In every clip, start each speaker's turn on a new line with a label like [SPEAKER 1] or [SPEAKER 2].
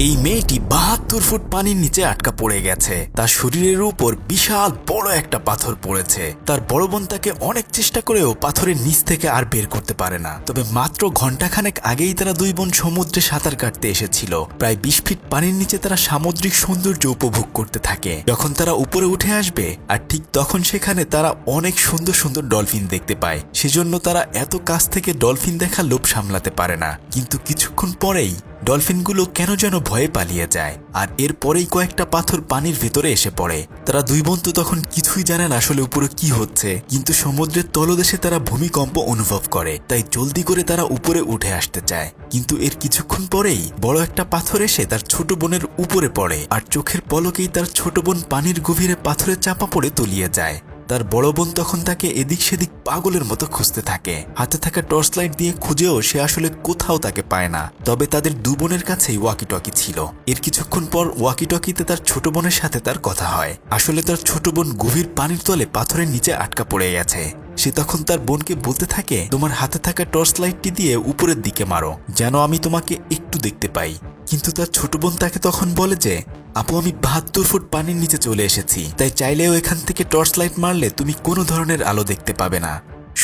[SPEAKER 1] এই মেয়েটি ৭২ ফুট পানির নিচে আটকা পড়ে গেছে। তার শরীরের উপর বিশাল বড় একটা পাথর পড়েছে। তার বড় বোন তাকে অনেক চেষ্টা করেও পাথরের নিচ থেকে আর বের করতে পারে না। তবে মাত্র ঘন্টাখানেক আগেই তারা দুই বোন সমুদ্রে সাঁতার কাটতে এসেছিল। প্রায় ২০ ফিট পানির নিচে তারা সামুদ্রিক সৌন্দর্য উপভোগ করতে থাকে। যখন তারা উপরে উঠে আসবে আর ঠিক তখন সেখানে তারা অনেক সুন্দর সুন্দর ডলফিন দেখতে পায়। সেজন্য তারা এত কাছ থেকে ডলফিন দেখার লোভ সামলাতে পারে না। কিন্তু কিছুক্ষণ পরেই ডলফিনগুলো কেন যেন ভয়ে পালিয়ে যায়, আর এরপরেই কয়েকটা পাথর পানির ভেতরে এসে পড়ে। তারা দুই বোন তো তখন কিছুই জানে না আসলে উপরে কি হচ্ছে, কিন্তু সমুদ্রের তলদেশে তারা ভূমিকম্প অনুভব করে। তাই জলদি করে তারা উপরে উঠে আসতে চায়। কিন্তু এর কিছুক্ষণ পরেই বড় একটা পাথর এসে তার ছোট বোনের উপরে পড়ে, আর চোখের পলকেই তার ছোট বোন পানির গভীরে পাথরে চাপা পড়ে তলিয়ে যায়। তার বড় বোন তখন তাকে এদিক সেদিক পাগলের মতো খুঁজতে থাকে। হাতে থাকা টর্চ লাইট দিয়ে খুঁজেও সে আসলে কোথাও তাকে পায় না। তবে তাদের দু বোনের কাছেই ওয়াকি টকি ছিল। এর কিছুক্ষণ পর ওয়াকি টকিতে তার ছোট বোনের সাথে তার কথা হয়। আসলে তার ছোট বোন গভীর পানির তলে পাথরের নিচে আটকা পড়ে গেছে। সে তখন তার বোনকে বলতে থাকে, তোমার হাতে থাকা টর্চ লাইটটি দিয়ে উপরের দিকে মারো, যেন আমি তোমাকে একটু দেখতে পাই। কিন্তু তার ছোট বোন তাকে তখন বলে যে, আপু, আমি ৭২ ফুট পানির নিচে চলে এসেছি, তাই চাইলেও এখান থেকে টর্চ লাইট মারলে তুমি কোনো ধরনের আলো দেখতে পাবে না।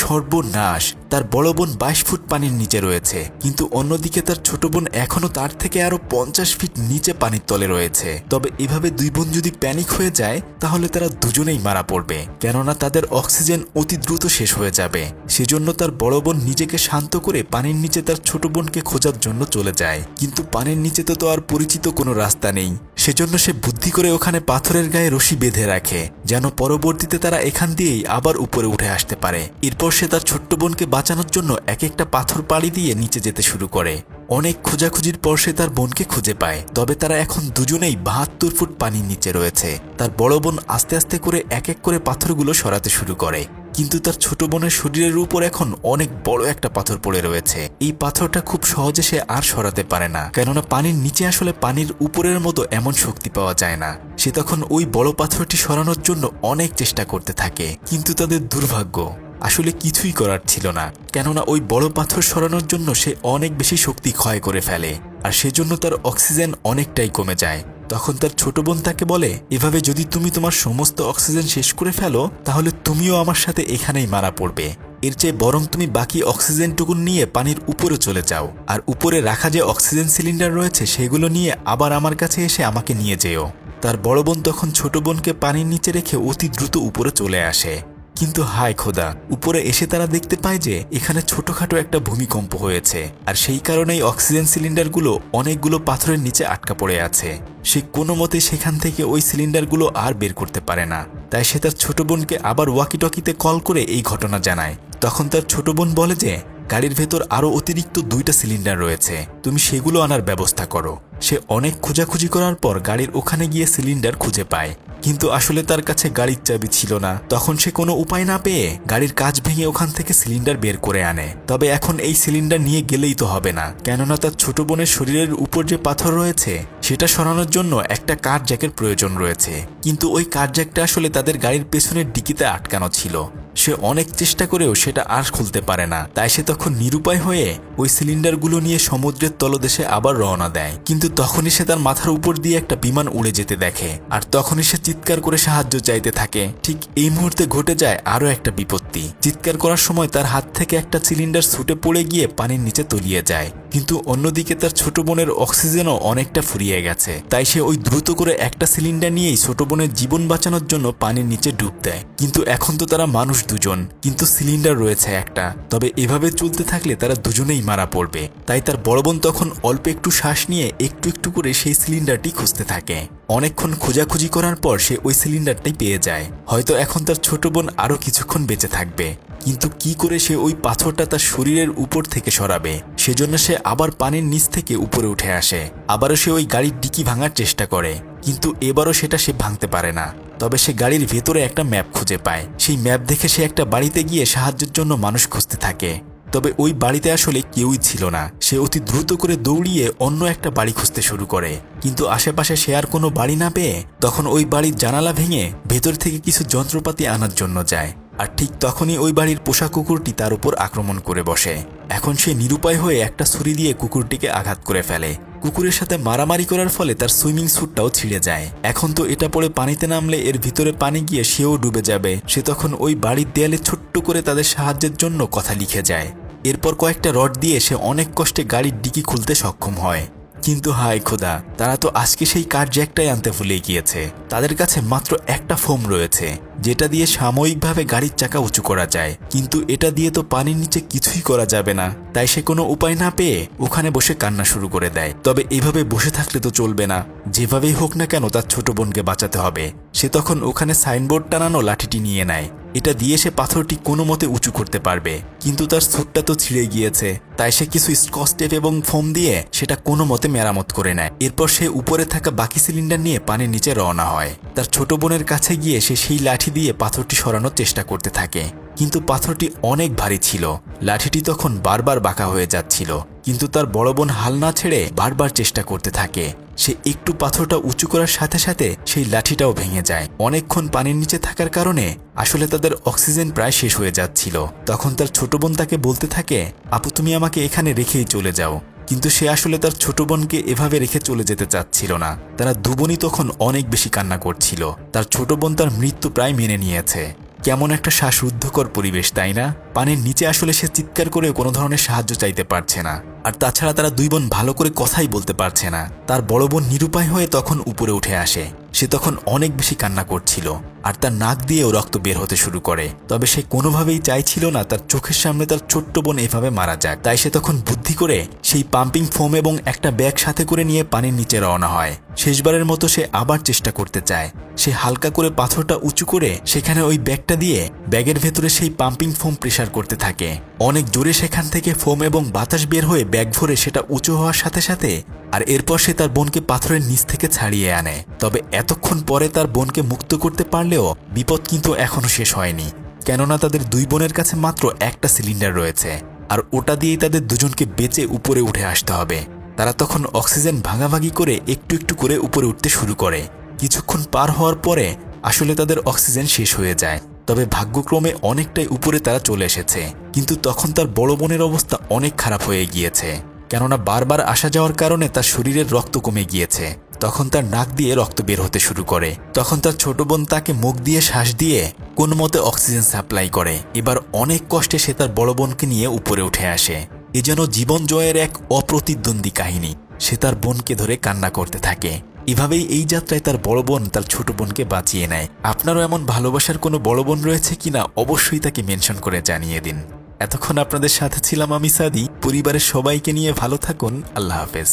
[SPEAKER 1] সর্বনাশ! তার বড় বোন ২২ ফুট পানির নিচে রয়েছে, কিন্তু অন্যদিকে তার ছোট বোন এখনো তার থেকে আরো ৫০ ফিট নিচে পানির তলে রয়েছে। তবে এভাবে দুই বোন যদি প্যানিক হয়ে যায় তাহলে তারা দুজনেই মারা পড়বে, কেননা তাদের অক্সিজেন অতি দ্রুত শেষ হয়ে যাবে। সেজন্য তার বড় বোন নিজেকে শান্ত করে পানির নিচে তার ছোট বোনকে খোঁজার জন্য চলে যায়। কিন্তু পানির নিচে তো আর পরিচিত কোনো রাস্তা নেই। সেজন্য সে বুদ্ধি করে ওখানে পাথরের গায়ে রশি বেঁধে রাখে, যেন পরবর্তীতে তারা এখান দিয়েই আবার উপরে উঠে আসতে পারে। এরপর সে তার ছোট্ট বোনকে বাঁচানোর জন্য এক একটা পাথর পাড়ি দিয়ে নিচে যেতে শুরু করে। অনেক খোঁজাখুঁজির পর সে তার বোনকে খুঁজে পায়। তবে তারা এখন দুজনেই ৭২ ফুট পানির নিচে রয়েছে। তার বড় বোন আস্তে আস্তে করে এক এক করে পাথরগুলো সরাতে শুরু করে, কিন্তু তার ছোট বোনের শরীরের উপর এখন অনেক বড় একটা পাথর পড়ে রয়েছে। এই পাথরটা খুব সহজে সে আর সরাতে পারে না, কেননা পানির নিচে আসলে পানির উপরের মতো এমন শক্তি পাওয়া যায় না। সে তখন ওই বড় পাথরটি সরানোর জন্য অনেক চেষ্টা করতে থাকে, কিন্তু তাদের দুর্ভাগ্য, আসলে কিছুই করার ছিল না। কেননা ওই বড় পাথর সরানোর জন্য সে অনেক বেশি শক্তি ক্ষয় করে ফেলে, আর সেজন্য তার অক্সিজেন অনেকটাই কমে যায়। তখন তার ছোট বোন তাকে বলে, এভাবে যদি তুমি তোমার সমস্ত অক্সিজেন শেষ করে ফেলো তাহলে তুমিও আমার সাথে এখানেই মারা পড়বে। এর চেয়ে বরং তুমি বাকি অক্সিজেনটুকু নিয়ে পানির উপরে চলে যাও, আর উপরে রাখা যে অক্সিজেন সিলিন্ডার রয়েছে সেগুলো নিয়ে আবার আমার কাছে এসে আমাকে নিয়ে যেও। তার বড় বোন তখন ছোট বোনকে পানির নিচে রেখে অতি দ্রুত উপরে চলে আসে। কিন্তু হায় খোদা, উপরে এসে তারা দেখতে পায় যে এখানে ছোটখাটো একটা ভূমিকম্প হয়েছে, আর সেই কারণেই অক্সিজেন সিলিন্ডারগুলো অনেকগুলো পাথরের নিচে আটকা পড়ে আছে। সে কোনো মতে সেখান থেকে ওই সিলিন্ডারগুলো আর বের করতে পারে না। তাই সে তার ছোট বোনকে আবার ওয়াকিটকিতে কল করে এই ঘটনা জানায়। তখন তার ছোট বোন বলে যে, গাড়ির ভেতর আরো অতিরিক্ত ২টা সিলিন্ডার রয়েছে, তুমি সেগুলো আনার ব্যবস্থা করো। সে অনেক খোঁজাখুঁজি করার পর গাড়ির ওখানে গিয়ে সিলিন্ডার খুঁজে পায়, কিন্তু আসলে তার কাছে গাড়ির চাবি ছিল না। তখন সে কোনো উপায় না পেয়ে গাড়ির কাঁচ ভেঙে ওখান থেকে সিলিন্ডার বের করে আনে। তবে এখন এই সিলিন্ডার নিয়ে গেলেই তো হবে না, কেননা তার ছোট বোনের শরীরের উপর যে পাথর রয়েছে সেটা সরানোর জন্য একটা কাঠ জ্যাকের প্রয়োজন রয়েছে। কিন্তু ওই কাঠ জ্যাকটা আসলে তাদের গাড়ির পেছনের ডিকিতে আটকানো ছিল। সে অনেক চেষ্টা করেও সেটা আর খুলতে পারে না। তাই সে তখন নিরুপায় হয়ে ওই সিলিন্ডারগুলো নিয়ে সমুদ্রের তলদেশে আবার রওনা দেয়। কিন্তু তখনই সে তার মাথার উপর দিয়ে একটা বিমান উড়ে যেতে দেখে, আর তখনই সে চিৎকার করে সাহায্য চাইতে থাকে। ঠিক এই মুহূর্তে ঘটে যায় আরো একটা বিপত্তি। চিৎকার করার সময় তার হাত থেকে একটা সিলিন্ডার ছুটে পড়ে গিয়ে পানির নিচে তলিয়ে যায়। কিন্তু অন্যদিকে তার ছোট বোনের অক্সিজেনও অনেকটা ফুরিয়ে গেছে। তাই সে ওই দ্রুত করে একটা সিলিন্ডার নিয়েই ছোট বোনের জীবন বাঁচানোর জন্য পানির নিচে ডুব দেয়। কিন্তু এখন তো তারা মানুষ দুজন, কিন্তু সিলিন্ডার রয়েছে একটা। তবে এভাবে চলতে থাকলে তারা দুজনেই মারা পড়বে। তাই তার বড় বোন তখন অল্প একটু শ্বাস নিয়ে একটু একটু করে সেই সিলিন্ডারটি খুঁজতে থাকে। অনেকক্ষণ খোঁজাখুঁজি করার পর সে ওই সিলিন্ডারটাই পেয়ে যায়। হয়তো এখন তার ছোট বোন আরো কিছুক্ষণ বেঁচে থাকবে, কিন্তু কি করে সে ওই পাথরটা তার শরীরের উপর থেকে সরাবে? সেজন্য সে আবার পানির নিচ থেকে উপরে উঠে আসে। আবারও সে ওই গাড়ির ডিকি ভাঙার চেষ্টা করে, কিন্তু এবারও সেটা সে ভাঙতে পারে না। তবে সে গাড়ির ভেতরে একটা ম্যাপ খুঁজে পায়। সেই ম্যাপ দেখে সে একটা বাড়িতে গিয়ে সাহায্যের জন্য মানুষ খুঁজতে থাকে। তবে ওই বাড়িতে আসলে কেউই ছিল না। সে অতি দ্রুত করে দৌড়িয়ে অন্য একটা বাড়ি খুঁজতে শুরু করে, কিন্তু আশেপাশে সে আর কোনো বাড়ি না পেয়ে তখন ওই বাড়ির জানালা ভেঙে ভেতর থেকে কিছু যন্ত্রপাতি আনার জন্য যায়। আর ঠিক তখনই ওই বাড়ির পোষা কুকুরটি তার উপর আক্রমণ করে বসে। এখন সে নিরুপায় হয়ে একটা ছুরি দিয়ে কুকুরটিকে আঘাত করে ফেলে। কুকুরের সাথে মারামারি করার ফলে তার সুইমিং স্যুটটাও ছিঁড়ে যায়। এখন তো এটা পড়ে পানিতে নামলে এর ভিতরে পানি গিয়ে সেও ডুবে যাবে। সে তখন ওই বাড়ির দেয়ালে ছোট্ট করে তাদের সাহায্যের জন্য কথা লিখে যায়। এরপর কয়েকটা রড দিয়ে সে অনেক কষ্টে গাড়ির ডিকি খুলতে সক্ষম হয়। কিন্তু হায় খোদা, তারা তো আজকে সেই কাঠ জ্যাকটাই আনতে ভুলে গিয়েছে। তাদের কাছে মাত্র একটা ফোম রয়েছে, যেটা দিয়ে সাময়িকভাবে গাড়ির চাকা উঁচু করা যায়, কিন্তু এটা দিয়ে তো পানির নিচে কিছুই করা যাবে না। তাই সে কোনো উপায় না পেয়ে ওখানে বসে কান্না শুরু করে দেয়। তবে এভাবে বসে থাকলে তো চলবে না, যেভাবেই হোক না কেন তার ছোট বোনকে বাঁচাতে হবে। সে তখন ওখানে সাইনবোর্ড টানানো লাঠিটি নিয়ে নেয়। এটা দিয়ে সে পাথরটি কোনো মতে উঁচু করতে পারবে, কিন্তু তার স্যুটটা তো ছিঁড়ে গিয়েছে। তাই সে কিছু স্কচ টেপ এবং ফোম দিয়ে সেটা কোনো মতে মেরামত করে নেয়। এরপর সে উপরে থাকা বাকি সিলিন্ডার নিয়ে পানির নিচে রওনা হয়। তার ছোট বোনের কাছে গিয়ে সে সেই লাঠি দিয়ে পাথরটি সরানোর চেষ্টা করতে থাকে, কিন্তু পাথরটি অনেক ভারী ছিল। লাঠিটি তখন বারবার বাঁকা হয়ে যাচ্ছিল, কিন্তু তার বড় বোন হাল না ছেড়ে বারবার চেষ্টা করতে থাকে। সে একটু পাথরটা উঁচু করার সাথে সাথে সেই লাঠিটাও ভেঙে যায়। অনেকক্ষণ পানির নিচে থাকার কারণে আসলে তাদের অক্সিজেন প্রায় শেষ হয়ে যাচ্ছিল। তখন তার ছোট বোন তাকে বলতে থাকে, আপু তুমি আমাকে এখানে রেখেই চলে যাও। কিন্তু সে আসলে তার ছোট বোনকে এভাবে রেখে চলে যেতে চাচ্ছিল না। তারা দুবোনই তখন অনেক বেশি কান্না করছিল। তার ছোট বোন তার মৃত্যু প্রায় মেনে নিয়েছে। কেমন একটা শ্বাসরুদ্ধকর পরিবেশ, তাই না? পানির নিচে আসলে সে চিৎকার করে কোনো ধরনের সাহায্য চাইতে পারছে না। আর তাছাড়া তারা দুই বোন ভালো করে কথাই বলতে পারছে না। তার বড় বোন নিরুপায় হয়ে তখন উপরে উঠে আসে। সে তখন অনেক বেশি কান্না করছিল, আর তার নাক দিয়েও রক্ত বের হতে শুরু করে। তবে সে কোনোভাবেই চাইছিল না তার চোখের সামনে তার ছোট্ট বোন এভাবে মারা যাক। তাই সে তখন বুদ্ধি করে সেই পাম্পিং ফোম এবং একটা ব্যাগ সাথে করে নিয়ে পানির নিচে রওনা হয়। শেষবারের মতো সে আবার চেষ্টা করতে চায়। সে হালকা করে পাথরটা উঁচু করে সেখানে ওই ব্যাগটা দিয়ে ব্যাগের ভেতরে সেই পাম্পিং ফোম প্রেসার করতে থাকে। অনেক জোরে সেখান থেকে ফোম এবং বাতাস বের হয়ে ব্যাগ ভরে সেটা উঁচু হওয়ার সাথে সাথে আর এরপর সে তার বোনকে পাথরের নিচ থেকে ছাড়িয়ে আনে। তবে এতক্ষণ পরে তার বোনকে মুক্ত করতে পারলেও বিপদ কিন্তু এখনো শেষ হয়নি, কেননা তাদের দুই বোনের কাছে মাত্র একটা সিলিন্ডার রয়েছে, আর ওটা দিয়েই তাদের দুজনকে বেঁচে উপরে উঠে আসতে হবে। তারা তখন অক্সিজেন ভাগাভাগি করে একটু একটু করে উপরে উঠতে শুরু করে। কিছুক্ষণ পার হওয়ার পরে আসলে তাদের অক্সিজেন শেষ হয়ে যায়। তবে ভাগ্যক্রমে অনেকটাই উপরে তারা চলে এসেছে। কিন্তু তখন তার বড় বোনের অবস্থা অনেক খারাপ হয়ে গিয়েছে, কেননা বারবার আসা যাওয়ার কারণে তার শরীরের রক্ত কমে গিয়েছে। তখন তার নাক দিয়ে রক্ত বের হতে শুরু করে। তখন তার ছোট বোন তাকে মুখ দিয়ে শ্বাস দিয়ে কোনো মতে অক্সিজেন সাপ্লাই করে। এবার অনেক কষ্টে সে তার বড় বোনকে নিয়ে উপরে উঠে আসে। এ যেন জীবন জয়ের এক অপ্রতিদ্বন্দ্বী কাহিনী। সে তার বোনকে ধরে কান্না করতে থাকে। এভাবেই এই যাত্রায় তার বড় বোন তার ছোট বোনকে বাঁচিয়ে নেয়। আপনারও এমন ভালোবাসার কোনো বড় বোন রয়েছে কিনা অবশ্যই তাকে মেনশন করে জানিয়ে দিন। এতক্ষণ আপনাদের সাথে ছিলাম আমি সাদি। পরিবারের সবাইকে নিয়ে ভালো থাকুন। আল্লাহ হাফেজ।